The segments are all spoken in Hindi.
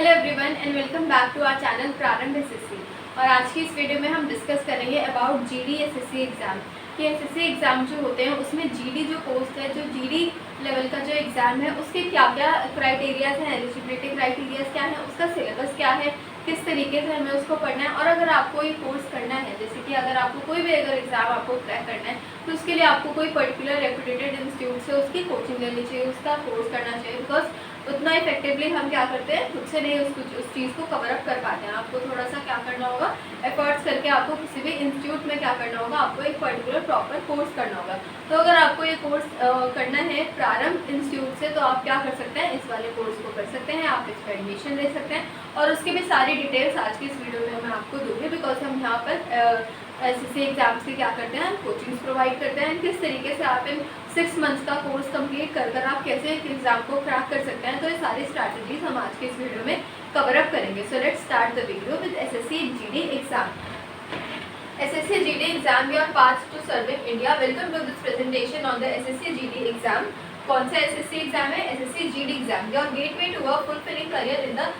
Hello everyone and welcome back to our channel Prarambh SSC. और आज की इस वीडियो में हम डिस्कस करेंगे अबाउट जीडी एसएससी एग्ज़ाम कि एसएससी एग्ज़ाम जो होते हैं उसमें जीडी जो पोस्ट है, जो जीडी लेवल का जो एग्ज़ाम है उसके क्या क्या क्राइटेरियाज हैं, एलिजिबिलिटी क्राइटेरियाज क्या है, उसका सिलेबस क्या है, किस तरीके से हमें उसको पढ़ना है। और अगर आपको ये कोर्स करना है, जैसे कि अगर आपको कोई भी अगर एग्ज़ाम आपको क्रैक करना है तो उसके लिए आपको कोई पर्टिकुलर रेपुटेड इंस्टीट्यूट से उसकी कोचिंग लेनी चाहिए, उसका कोर्स करना चाहिए। बिकॉज उतना इफेक्टिवली हम क्या करते हैं, खुद से नहीं उस चीज़ को कवर अप कर पाते हैं। आपको थोड़ा सा क्या करना होगा, एफर्ट्स करके आपको किसी भी इंस्टीट्यूट में क्या करना होगा, आपको एक पर्टिकुलर प्रॉपर कोर्स करना होगा। तो अगर आपको ये कोर्स करना है प्रारंभ इंस्टीट्यूट से तो आप क्या कर सकते हैं, इस वाले कोर्स को कर सकते हैं, आप इसका एडमिशन ले सकते हैं। और उसकी भी सारी डिटेल्स आज की इस वीडियो में मैं आपको दूँगी। बिकॉज हम यहाँ पर एसएससी एग्जाम्स की क्या करते हैं, कोचिंग्स प्रोवाइड करते हैं, किस तरीके से आप इन 6 मंथ्स का कोर्स कंप्लीट कर आप कैसे एक एग्जाम को क्रैक कर सकते हैं। तो ये सारी स्ट्रैटेजीज हम आज के इस वीडियो में कवर अप करेंगे। So let's start the video with SSC GD exam. SSC GD exam, your path to serving India. Welcome to this presentation on the SSC GD exam. कौन सा एसएससी एग्जाम है? SSC GD exam, your gateway to a fulfilling career in the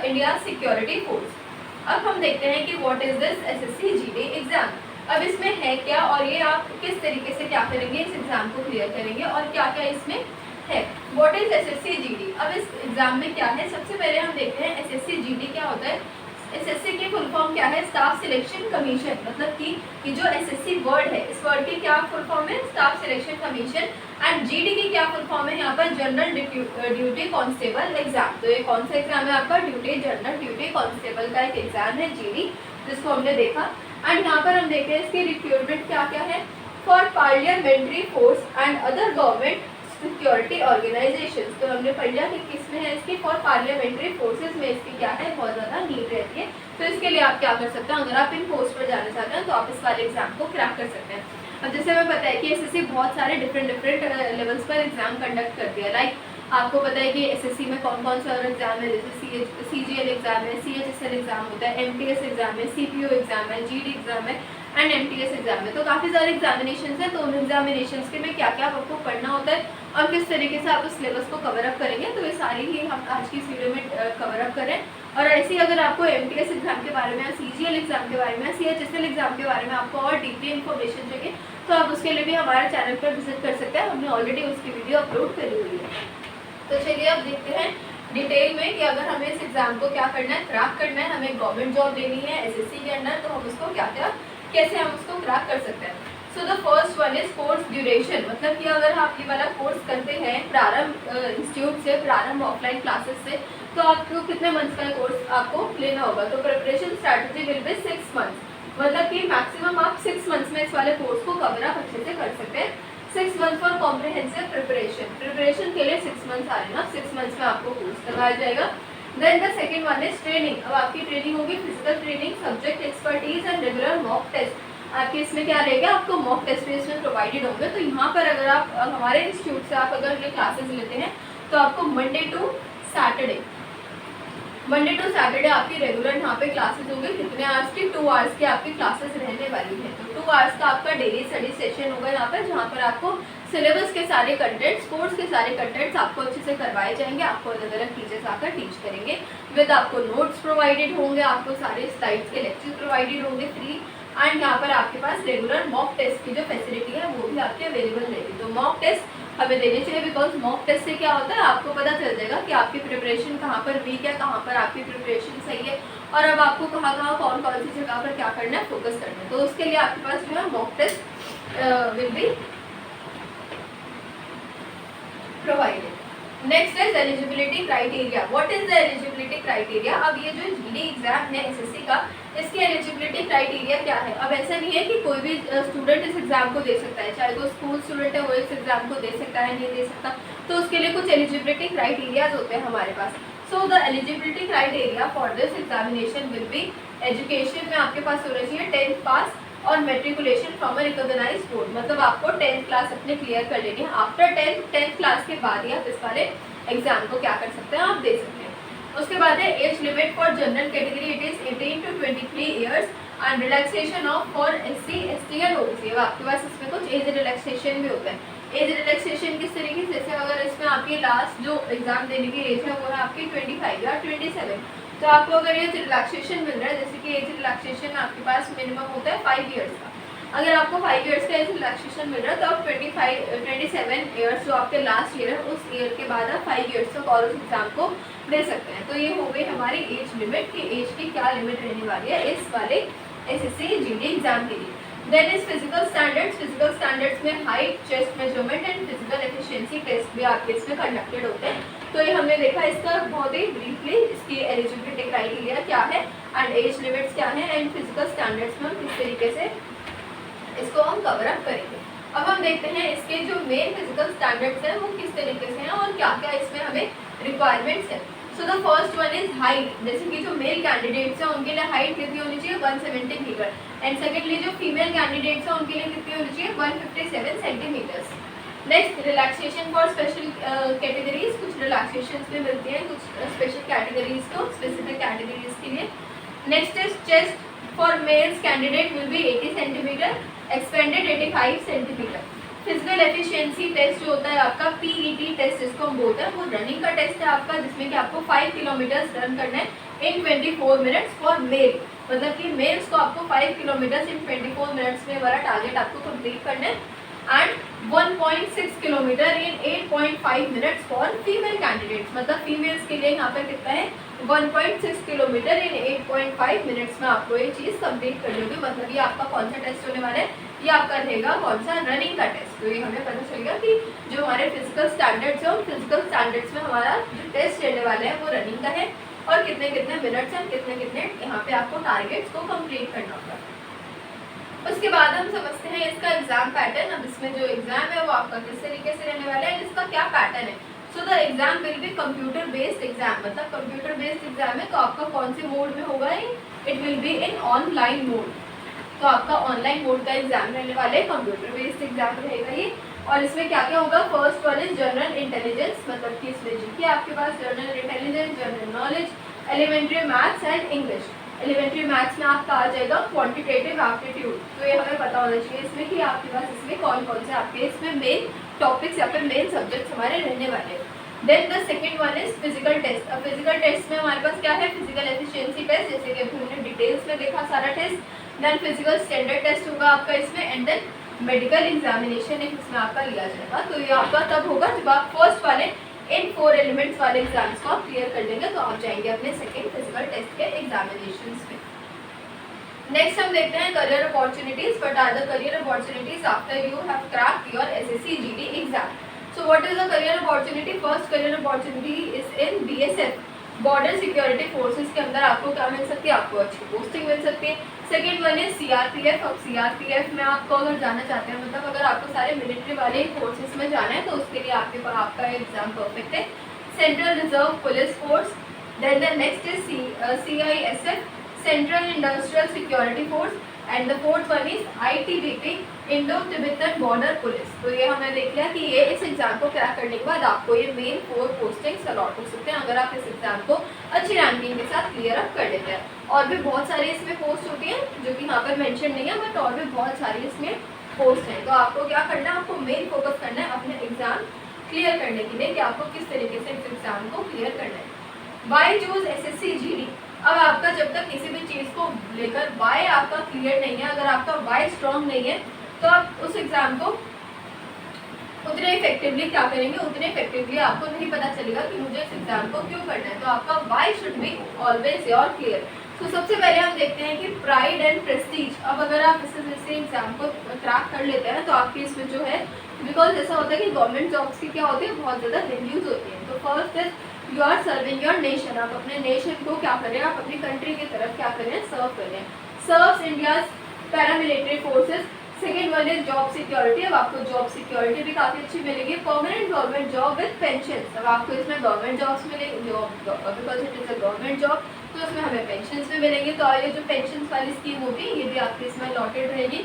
India security force. अब हम देखते हैं कि what is this SSC GD exam. अब इसमें है क्या और ये आप किस तरीके से क्या करेंगे, इस एग्जाम को क्लियर करेंगे और क्या क्या इसमें है। What is SSC GD? अब इस एग्जाम में क्या है, सबसे पहले हम देखते हैं एसएससी जीडी क्या होता है। एसएससी की फुल फॉर्म क्या है? Staff selection commission. मतलब कि जो एसएससी वर्ड है, इस वर्ड की क्या फुल फॉर्म है? Staff selection commission. And GD की क्या फुल फॉर्म है यहाँ पर? General duty constable exam. तो ये कौन सा एग्जाम है आपका? जनरल ड्यूटी कांस्टेबल का एक एग्जाम है जीडी, जिसको हमने देखा। एंड यहाँ पर हम देखते हैं इसकी रिक्रूटमेंट क्या क्या है। For parliamentary force and other government security organisations. तो हमने पढ़ लिया कि किस में है इसकी, फॉर पार्लियामेंट्री फोर्सेज में इसकी क्या है, बहुत ज़्यादा नीड रहती है। तो इसके लिए आप क्या कर सकते हैं, अगर आप इन पोस्ट पर जाना चाहते हैं तो आप इस वाले एग्जाम को क्रैक कर सकते हैं। अब जैसे हमें पता है कि एसएससी बहुत सारे डिफरेंट लेवल्स पर एग्जाम कंडक्ट करती है। लाइक आपको पता है कि एसएससी में कौन कौन से और एग्जाम है, जैसे सीजीएल एग्जाम है, सीएचएसएल एग्जाम होता है, एमटीएस एग्जाम है, सीपीओ एग्जाम है, जीडी एग्जाम है एंड एमटीएस एग्जाम है। तो काफ़ी सारे एग्जामिनेशन है। तो उन एग्जामिनेशन के में क्या क्या आपको पढ़ना होता है और किस तरीके से आप उस सिलेबस को कवर अप करेंगे, तो ये सारी ही हम आज की इस वीडियो में कवर अप करें। और ऐसे ही अगर आपको एमटीएस एग्जाम के बारे में, सीजीएल एग्जाम के बारे में, सीएचएसएल एग्जाम के बारे में आपको और डीपली इन्फॉर्मेशन चाहिए तो आप उसके लिए भी हमारे चैनल पर विजिट कर सकते हैं। हमने ऑलरेडी उसकी वीडियो अपलोड करी हुई है। तो चलिए अब देखते हैं डिटेल में कि अगर हमें इस एग्जाम को क्या करना है, क्रैक करना है, हमें गवर्नमेंट जॉब लेनी है एसएससी के अंदर, तो हम उसको क्या क्या कैसे हम उसको क्रैक कर सकते हैं। So the first one is course duration. मतलब कि अगर आप ये वाला कोर्स करते हैं प्रारंभ इंस्टीट्यूट से, प्रारंभ ऑफलाइन क्लासेस से, तो आपको कितने मंथ्स का कोर्स आपको लेना होगा। तो preparation strategy will be 6 months. मतलब कि मैक्सिमम आप 6 मंथ्स में इस वाले कोर्स को कवर अप अच्छे से कर सकते हैं। 6 मंथ फॉर कॉम्प्रिहेंसिव प्रिपरेशन के लिए 6 मंथ्स आ रहे हैं ना, 6 मंथ्स में आपको कोर्स करवाया जाएगा। Then the second one is training. अब आपकी ट्रेनिंग होगी physical training, subject expertise and regular mock test. आपके इसमें क्या रहेगा, आपको मॉक टेस्ट भी इसमें प्रोवाइडेड होंगे। तो यहाँ पर अगर आप हमारे इंस्टीट्यूट से आप अगर ये क्लासेस लेते हैं तो आपको मंडे टू सैटरडे आपकी रेगुलर यहाँ पे क्लासेस होंगे। कितने आवर्स की? 2 आवर्स की आपकी क्लासेस रहने वाली है। तो 2 आवर्स का आपका डेली स्टडी सेशन होगा यहाँ पर, जहाँ पर आपको सिलेबस के सारे कंटेंट्स, कोर्स के सारे कंटेंट्स आपको अच्छे से करवाए जाएंगे। आपको अलग अलग टीचर्स आकर टीच करेंगे विद आपको नोट्स प्रोवाइडेड होंगे, आपको सारे स्लाइड्स के लेक्चर प्रोवाइडेड होंगे फ्री। एंड यहाँ पर आपके पास रेगुलर मॉक टेस्ट की जो फैसिलिटी है वो भी आपके अवेलेबल रहेगी। तो मॉक टेस्ट हमें देने चाहिए। बिकॉज मॉक टेस्ट से क्या होता है, आपको पता चल जाएगा कि आपकी प्रिपरेशन कहाँ पर वीक है, कहाँ पर आपकी प्रिपरेशन सही है और अब आपको कहाँ कौन सी जगह पर क्या करना है, फोकस करना है। तो उसके लिए आपके पास जो है mock test will be provided. Next is eligibility criteria. What is the eligibility criteria? अब ये जो जीडी एग्जाम है एसएससी का, इसकी एलिजिबिलिटी क्राइटेरिया क्या है। अब ऐसा नहीं है कि कोई भी स्टूडेंट इस एग्जाम को दे सकता है, चाहे वो स्कूल स्टूडेंट है वो इस एग्जाम को दे सकता है, नहीं दे सकता। तो उसके लिए कुछ एलिजिबिलिटी क्राइटेरियाज होते हैं हमारे पास। So the eligibility criteria for this examination will be education में आपके पास होना चाहिए 10th पास और matriculation from a recognise board. मतलब आपको 10th क्लास अपने क्लियर कर लेनी है। आफ्टर 10th क्लास के बाद ही आप इस वाले एग्जाम को क्या कर सकते हैं, आप दे सकते हैं। उसके बाद है age limit for general category, it is 18 to 23 years and relaxation of for SC ST and OBC. अब आपके पास इसमें कुछ एज रिलैक्सेशन भी होता है। एज रिलैक्सेशन किस तरीके से, जैसे अगर इसमें आपकी लास्ट जो एग्जाम देने की एज है वो है आपकी 25 या 27, तो आपको अगर एज रिलैक्सेशन मिल रहा है, जैसे कि एज रिलैक्सेशन आपके पास मिनिमम होता है 5 ईयर्स का, अगर आपको 5 ईयर्स का एज रिलैक्सेशन मिल रहा है तो आप 27 ईयर्स जो आपके लास्ट ईयर है उस ईयर के बाद आप 5 ईयर्स तक और उस एग्जाम को दे सकते हैं। तो ये हो गई हमारी एज लिमिट कि एज की क्या लिमिट रहने वाली है इस वाले एसएससी जीडी एग्जाम के लिए। Then is physical standards. Physical standards में height, chest measurement and physical efficiency test भी आपके इसमें कंडक्टेड होते हैं। तो ये हमने देखा इसका बहुत ही ब्रीफली, इसकी एलिजिबिलिटी क्राइटेरिया क्या है एंड एज लिमिट्स क्या है एंड फिजिकल स्टैंडर्ड्स में हम किस तरीके से इसको हम कवर अप करेंगे। अब हम देखते हैं इसके जो मेन फिजिकल स्टैंडर्ड्स हैं वो किस तरीके से हैं और क्या क्या इसमें हमें रिक्वायरमेंट्स है। So the first one is height, जैसे कि जो मेल कैंडिडेट्स हैं उनके लिए हाइट कितनी होनी चाहिए 170 मीटर एंड सेकेंडली जो फीमेल कैंडिडेट्स हैं उनके लिए कितनी होनी चाहिए 157 centimeters. Next relaxation for special categories, कुछ रिलैक्सेशन में मिलती हैं कुछ स्पेशल कैटेगरीज को, स्पेसिफिक कैटेगरीज के लिए। Next is chest for males candidate will be 80 centimeter, expanded 85 centimeter. Physical efficiency test जो होता है आपका पीईटी टेस्ट जिसको हम बोलते हैं, वो रनिंग का टेस्ट है आपका, जिसमें कि आपको 5 किलोमीटर रन करना है इन 24 मिनट्स फॉर मेल, मतलब कि मेल्स को आपको 5 किलोमीटर इन 24 मिनट्स में वाला टारगेट आपको कंप्लीट करना है and 1.6 kilometre in 8.5 minutes for female candidates, मतलब फीमेल्स के लिए यहाँ पर कितना है 1.6 किलोमीटर इन 8.5 मिनट्स में आपको ये चीज़ कंप्लीट करनी होगी। मतलब ये आपका कौन सा टेस्ट होने वाला है, ये आपका रहेगा कौन सा रनिंग का टेस्ट। तो ये हमें पता चलेगा कि जो हमारे फिजिकल स्टैंडर्ड्स हैं उन फिजिकल स्टैंडर्ड्स में हमारा जो टेस्ट रहने वाला है वो रनिंग का है और कितने कितने मिनट्स हैं, कितने कितने यहाँ पे आपको टारगेट्स को कंप्लीट करना होगा। उसके बाद हम समझते हैं इसका एग्जाम पैटर्न। अब इसमें जो एग्जाम है वो आपका किस तरीके से रहने वाला है, इसका क्या पैटर्न है। So the exam will be computer based exam, मतलब कंप्यूटर बेस्ड एग्जाम है तो आपका कौन से मोड में होगा, it will be in online mode. तो आपका ऑनलाइन मोड का एग्जाम रहने वाले, कंप्यूटर बेस्ड एग्जाम रहेगा ये। और इसमें क्या क्या होगा, first one is general intelligence, मतलब कि इसमें जीके आपके पास general intelligence, general knowledge, elementary maths and English. Elementary maths में आपका आ जाएगा क्वांटिटेटिव एप्टीट्यूड, तो ये हमें पता होना चाहिए इसमें कि आपके पास इसमें कौन कौन से आपके इसमें मेन टॉपिक्स या फिर मेन सब्जेक्ट्स हमारे रहने वाले हैं। Then the second one is physical test. अब फिजिकल टेस्ट में हमारे पास क्या है, फिजिकल एफिशिएंसी टेस्ट, जैसे कि अभी हमने डिटेल्स में देखा सारा test. Then physical standard test होगा आपका इसमें एंड देन मेडिकल एग्जामिनेशन इसमें आपका लिया जाएगा। तो ये आपका तब होगा जब आप फर्स्ट वाले इन 4 एलिमेंट्स वाले एग्जाम्स को आप क्लियर कर लेंगे तो आप जाएंगे अपने सेकेंड फिजिकल टेस्ट के एग्जामिनेशंस में। नेक्स्ट हम देखते हैं career opportunities. What are the career opportunities after you have cracked your SSC GD exam. So what is the career opportunity, first career opportunity is in BSF, border security forces के अंदर आपको क्या मिल सकती है, आपको अच्छी पोस्टिंग मिल सकती है। Second one is CRPF. अब सीआरपीएफ में आपको अगर जाना चाहते हैं, मतलब अगर आपको सारे मिलिट्री वाले फोर्सेस में जाना है तो उसके लिए आपके पास आपका एग्जाम परफेक्ट है। Central reserve police force. Then the next is CISF, central industrial security force and the fourth one is ITBP, Indo Tibetan border police. तो ये हमने देख लिया कि ये इस एग्जाम को क्रैक करने के बाद आपको ये मेन 4 पोस्टिंग्स अलॉट हो सकते हैं अगर आप इस एग्जाम को अच्छी रैंकिंग के साथ क्लियर अप कर लेते हैं। और भी बहुत सारी इसमें पोस्ट होती हैं जो कि यहाँ पर मेंशन नहीं है, बट और भी बहुत सारी इसमें पोस्ट हैं। तो आपको क्या करना है, आपको मेन फोकस करना है अपने एग्जाम क्लियर करने के लिए कि आपको किस तरीके से इस एग्जाम को क्लियर करना है। Why choose SSC GD. अब आपका जब तक किसी भी चीज़ को लेकर वाई आपका क्लियर नहीं है, अगर आपका वाई स्ट्रॉन्ग नहीं है तो आप उस एग्ज़ाम को उतने इफेक्टिवली क्या करेंगे, उतने इफेक्टिवली आपको नहीं पता चलेगा कि मुझे इस एग्ज़ाम को क्यों करना है। तो आपका why should be always your clear. तो सबसे पहले हम देखते हैं कि प्राइड एंड प्रेस्टीज। अब अगर आप इस एग्ज़ाम को क्रैक कर लेते हैं तो आपकी इसमें जो है, बिकॉज ऐसा होता है कि गवर्नमेंट जॉब्स की क्या होती है, बहुत ज़्यादा वैल्यूज होती हैं। तो first is you are serving your nation, आप अपने नेशन को क्या करें, आप अपनी कंट्री की तरफ क्या करें, सर्व करें। Serves India's paramilitary forces. Second one is job security. अब आपको जॉब सिक्योरिटी भी काफ़ी अच्छी मिलेगी। Permanent government job with pension. अब आपको इसमें गवर्नमेंट जॉब्स मिलेगी, because it is a government job, तो उसमें हमें पेंशन भी मिलेंगे। तो ये जो पेंशन वाली स्कीम होगी ये भी आपकी इसमें अलॉटेड रहेगी।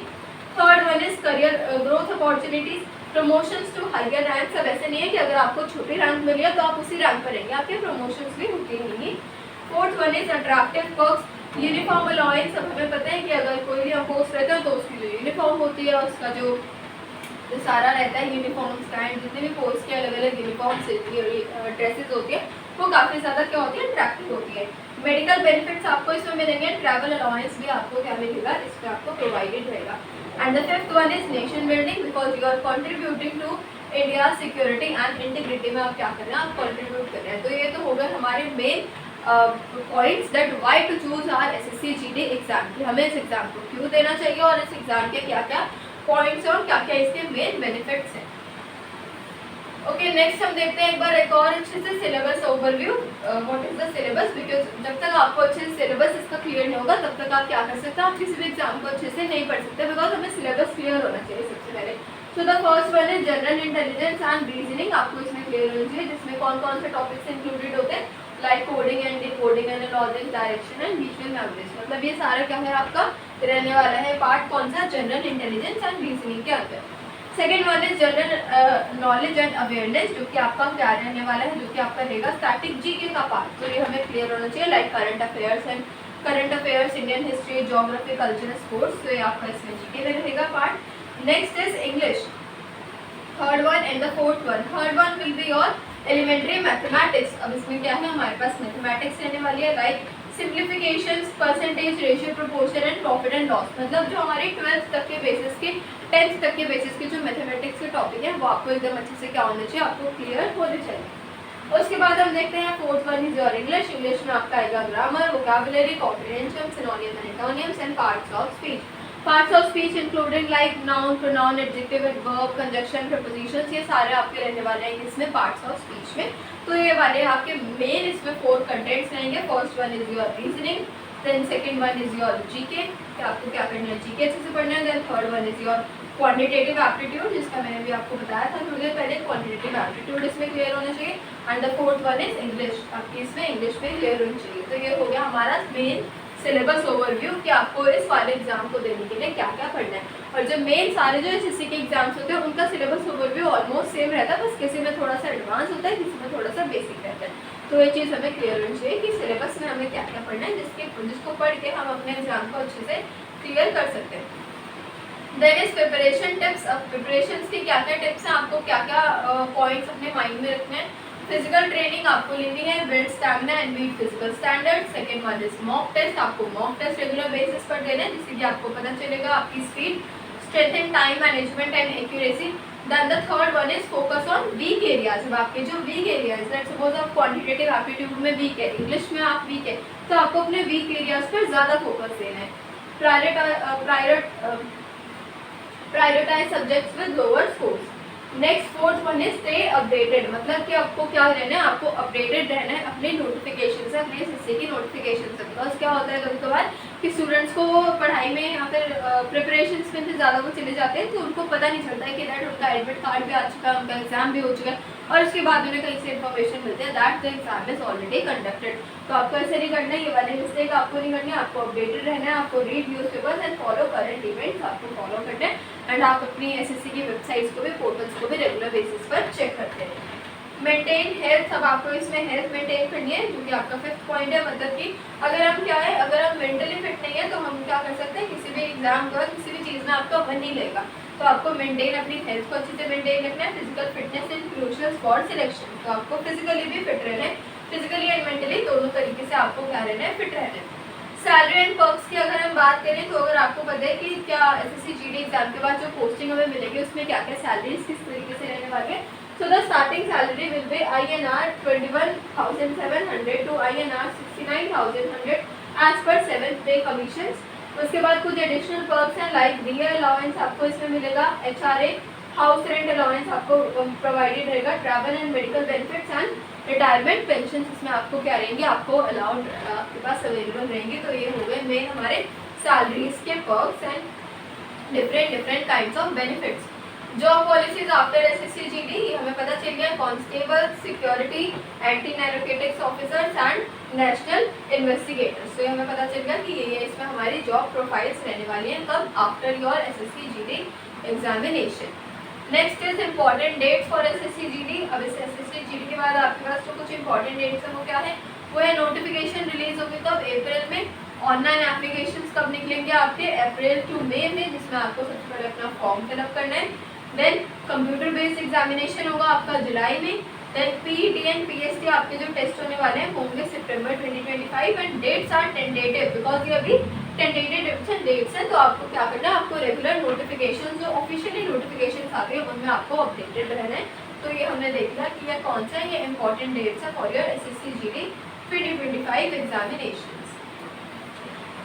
Third one is career growth opportunities, promotions to higher ranks. अब ऐसे नहीं है कि अगर आपको छोटी रैंक मिली है तो आप उसी रैंक पर रहेंगे, आपके प्रमोशंस भी होती रहेंगी। Fourth one is attractive perks, uniform allowance. अब हमें पता है कि अगर कोई भी पोस्ट रहता है तो उसकी जो यूनिफॉर्म होती है, उसका जो जो सारा रहता है यूनिफॉर्म्स का, एंड जितने भी पोस्ट के अलग अलग यूनिफॉर्म्स ड्रेसेस होती है वो काफ़ी ज़्यादा क्या होती है, अट्रैक्टिव होती है। मेडिकल बेनिफिट्स आपको इसमें मिलेंगे, ट्रैवल अलाउंस भी आपको क्या मिलेगा, इसमें आपको प्रोवाइडेड रहेगा। And the fifth one is nation building, because you are contributing to India security and integrity में आप क्या कर रहे हैं, आप कॉन्ट्रीब्यूट कर रहे हैं। तो ये तो हो गए हमारे main points that why to choose our SSC GD exam, कि हमें इस एग्जाम को क्यों देना चाहिए और इस एग्जाम के क्या क्या पॉइंट्स हैं और क्या क्या इसके मेन बेनिफिट्स हैं। ओके, नेक्स्ट हम देखते हैं एक बार एक और अच्छे से syllabus overview, what is the syllabus, because जब तक आपको अच्छे से सिलेबस इसका क्लियर नहीं होगा तब तक आप क्या कर सकते हैं, आप किसी भी एग्जाम को अच्छे से नहीं पढ़ सकते, बिकॉज हमें सिलेबस क्लियर होना चाहिए सबसे पहले। So the first one is general intelligence and reasoning, आपको इसमें क्लियर होना चाहिए, जिसमें कौन कौन से टॉपिक्स इंक्लूडेड होते हैं, like coding and decoding and logic, direction and visual memories, मतलब ये सारा क्या है आपका रहने वाला है पार्ट कौन सा, जनरल इंटेलिजेंस एंड रीजनिंग के अंदर। Second one is general knowledge and awareness, जो कि आपका क्या रहने वाला है, जो कि आपका रहेगा स्टैटिक जीके का पार्ट, तो ये हमें क्लियर होना चाहिए, like current affairs, Indian history, geography, culture, sports, तो ये आपका इसमें जीके में रहेगा part. Next is English, third one and the fourth one will be your elementary mathematics. अब इसमें क्या है, हमारे पास मैथमेटिक्स रहने वाली है, like simplifications, percentage, ratio, proportion and profit and loss, मतलब जो हमारी 12th तक के बेसिस के 10th तक के बेसिस के जो मैथमेटिक्स के टॉपिक है वो आपको एकदम अच्छे से क्या होना चाहिए, आपको क्लियर होने चाहिए। उसके बाद हम देखते हैं fourth one is your English में आपका आएगा grammar, vocabulary, comprehension, synonyms and antonyms and parts of speech including like noun, pronoun, adjective, verb, conjunction, prepositions, ये सारे आपके रहने वाले हैं इसमें पार्ट्स ऑफ स्पीच में। तो ये वाले आपके मेन इसमें 4 कंटेंट्स रहेंगे। First one is your reasoning, then second one is your GK, कि आपको क्या करना है, जीके अच्छे से पढ़ना है। Then third one is your quantitative aptitude, जिसका मैंने भी आपको बताया था थोड़ी देर पहले, क्वांटिटेटिव एप्टीट्यूड इसमें क्लियर होना चाहिए। And the fourth one is English, आपकी इसमें इंग्लिश में क्लियर होनी चाहिए। तो ये हो गया हमारा मेन सिलेबस ओवरव्यू कि आपको इस वाले एग्जाम को देने के लिए क्या क्या पढ़ना है। और जो मेन सारे जो SSC के एग्जाम्स होते हैं उनका सिलेबस ओवरव्यू ऑलमोस्ट सेम रहता है, बस किसी में थोड़ा सा एडवांस होता है, किसी में थोड़ा सा बेसिक रहता है। तो ये चीज़ हमें क्लियर होनी चाहिए कि सिलेबस में हमें क्या क्या पढ़ना है, जिसको पढ़ के हम अपने एग्जाम को अच्छे से क्लियर कर सकते हैं। देन इज प्रिपरेशन टिप्स, अब प्रिपरेशन के क्या क्या टिप्स हैं, आपको क्या क्या पॉइंट्स अपने माइंड में रखने हैं। फिजिकल ट्रेनिंग आपको लेनी है, build stamina and meet physical standard. Second one is mock test, आपको मॉक टेस्ट रेगुलर बेसिस पर देना है, जिससे कि आपको पता चलेगा आपकी speed, strength in time management and accuracy. Then the third one is focus on weak areas, अब आपके जो वीक एरियाज, लेट्स सपोज आप क्वांटिटेटिव एप्टीट्यूड में वीक है, इंग्लिश में आप वीक है, तो आपको अपने वीक एरियाज पर ज़्यादा फोकस देना है। Prioritize subjects with lower scores. Next fourth one is stay updated, मतलब कि आपको क्या रहना है, आपको अपडेटेड रहना है अपने नोटिफिकेशन से, अपने SSC की नोटिफिकेशन से। बिकॉज क्या होता है कभी कभार कि स्टूडेंट्स को पढ़ाई में या फिर प्रिपरेशन में से ज़्यादा वो चले जाते हैं, तो उनको पता नहीं चलता है कि दैट उनका एडमिट कार्ड भी आ चुका है, उनका एग्जाम भी हो चुका है, और उसके बाद उन्हें कहीं से इन्फॉर्मेशन मिलती है that the exam is already conducted. तो आपको ऐसे नहीं करना है, ये वाले मिस्टेक आपको नहीं करनी है, आपको अपडेटेड रहना है, आपको read newspapers and follow current events आपको फॉलो करना है। एंड आप अपनी SSC की वेबसाइट्स को भी, पोर्टल्स को भी रेगुलर बेसिस पर चेक करते हैं। मेंटेन हेल्थ, अब आपको इसमें हेल्थ मेंटेन करनी है, जो कि आपका 5th पॉइंट है, मतलब कि अगर हम क्या है, अगर हम मेंटली फिट नहीं है तो हम क्या कर सकते हैं, किसी भी एग्जाम का किसी भी चीज़ में आपका मन नहीं लगेगा। तो आपको मेंटेन अपनी हेल्थ को अच्छे से मेंटेन रखना है। Physical fitness is crucial for selection, तो आपको फिजिकली भी फिट रहना है, फिजिकली एंड मेंटली दोनों तरीके से आपको क्या रहना है, फिट रहना है। सैलरी एंड पर्क्स की अगर हम बात करें तो अगर आपको पता है कि क्या SSC GD एग्जाम के बाद जो पोस्टिंग हमें मिलेगी उसमें क्या क्या सैलरीज किस तरीके से रहने वाली है। So the starting salary will be INR 21,700 to INR 69,100 as per 7th pay commissions। उसके बाद कुछ एडिशनल पर्क्स हैं, लाइक रियर अलाउंस आपको इसमें मिलेगा, HRA हाउस रेंट अलाउंस आपको प्रोवाइडेड रहेगा, travel and medical benefits and retirement pension इसमें आपको क्या रहेंगे, आपको अलाउड आपके पास अवेलेबल रहेंगे। तो ये हो गए मेन हमारे सैलरीज के perks and different kinds of benefits. Job policies after SSC GD हमें पता चल गया, constable, security, anti narcotics officers and national investigators. तो हमें पता चल गया कि ये इसमें हमारी जॉब प्रोफाइल्स रहने वाली हैं कब, after your SSC GD examination. Next is important dates for SSC GD। अब इस SSC GD के बाद आपके पास जो कुछ इंपॉर्टेंट डेट्स हैं वो क्या है, वो है नोटिफिकेशन रिलीज होगी कब, अप्रैल में। ऑनलाइन एप्लीकेशंस कब निकलेंगे आपके, अप्रैल टू मई में, जिसमें आपको सबसे पहले अपना फॉर्म फिलअप करना है। देन कंप्यूटर बेस्ड एग्जामिनेशन होगा आपका जुलाई में। देन पीईटी एंड पीएसटी आपके जो टेस्ट होने वाले हैं होंगे सितंबर 2025 and dates are tentative because ये अभी टेंटेटिव डेट्स हैं। तो आपको क्या करना है, आपको रेगुलर नोटिफिकेशन जो ऑफिशियली नोटिफिकेशन आते हैं उनमें आपको अपडेटेड रहना है। तो ये हमने देख लिया कि ये कौन सा है, ये इंपॉर्टेंट डेट्स है for your SSC GD 2025 examination.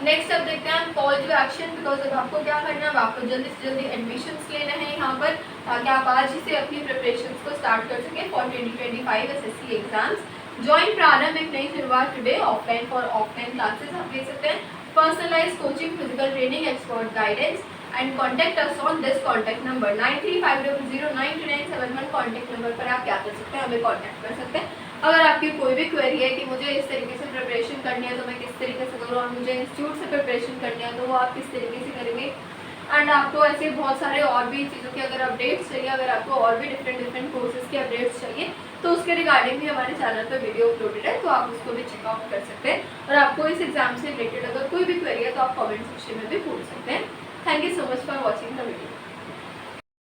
Next अब देखते हैं कॉल टू एक्शन बिकॉज अब आपको क्या करना है, अब आपको जल्दी से जल्दी एडमिशन्स लेना है यहाँ पर ताकि आप आज ही से अपनी प्रिपरेशंस को स्टार्ट कर सकें फॉर 2025 एसएससी एग्जाम्स। ज्वाइन प्रारंभ एक नई शुरुआत today offline for offline classes आप देख सकते हैं, personalize coaching, physical training, expert guidance and contact us on this contact number 9350092971 contact number पर आप क्या कर सकते हैं, हमें कॉन्टैक्ट कर सकते हैं। अगर आपकी कोई भी क्वेरी है कि मुझे इस तरीके से प्रिपरेशन करनी है तो मैं किस तरीके से करूँ, और मुझे इंस्टीट्यूट से प्रिपरेशन करनी है तो वो आप किस तरीके से करेंगे, एंड आपको ऐसे बहुत सारे और भी चीज़ों के अगर अपडेट्स चाहिए, अगर आपको और भी डिफरेंट कोर्सेज के अपडेट्स चाहिए तो उसके रिगार्डिंग भी हमारे चैनल पर वीडियो अपलोडेड है, तो आप उसको भी चेकआउट कर सकते हैं। और आपको इस एग्जाम से रिलेटेड अगर कोई भी क्वेरी है तो आप कमेंट सेक्शन में भी पूछ सकते हैं। Thank you so much for watching the video.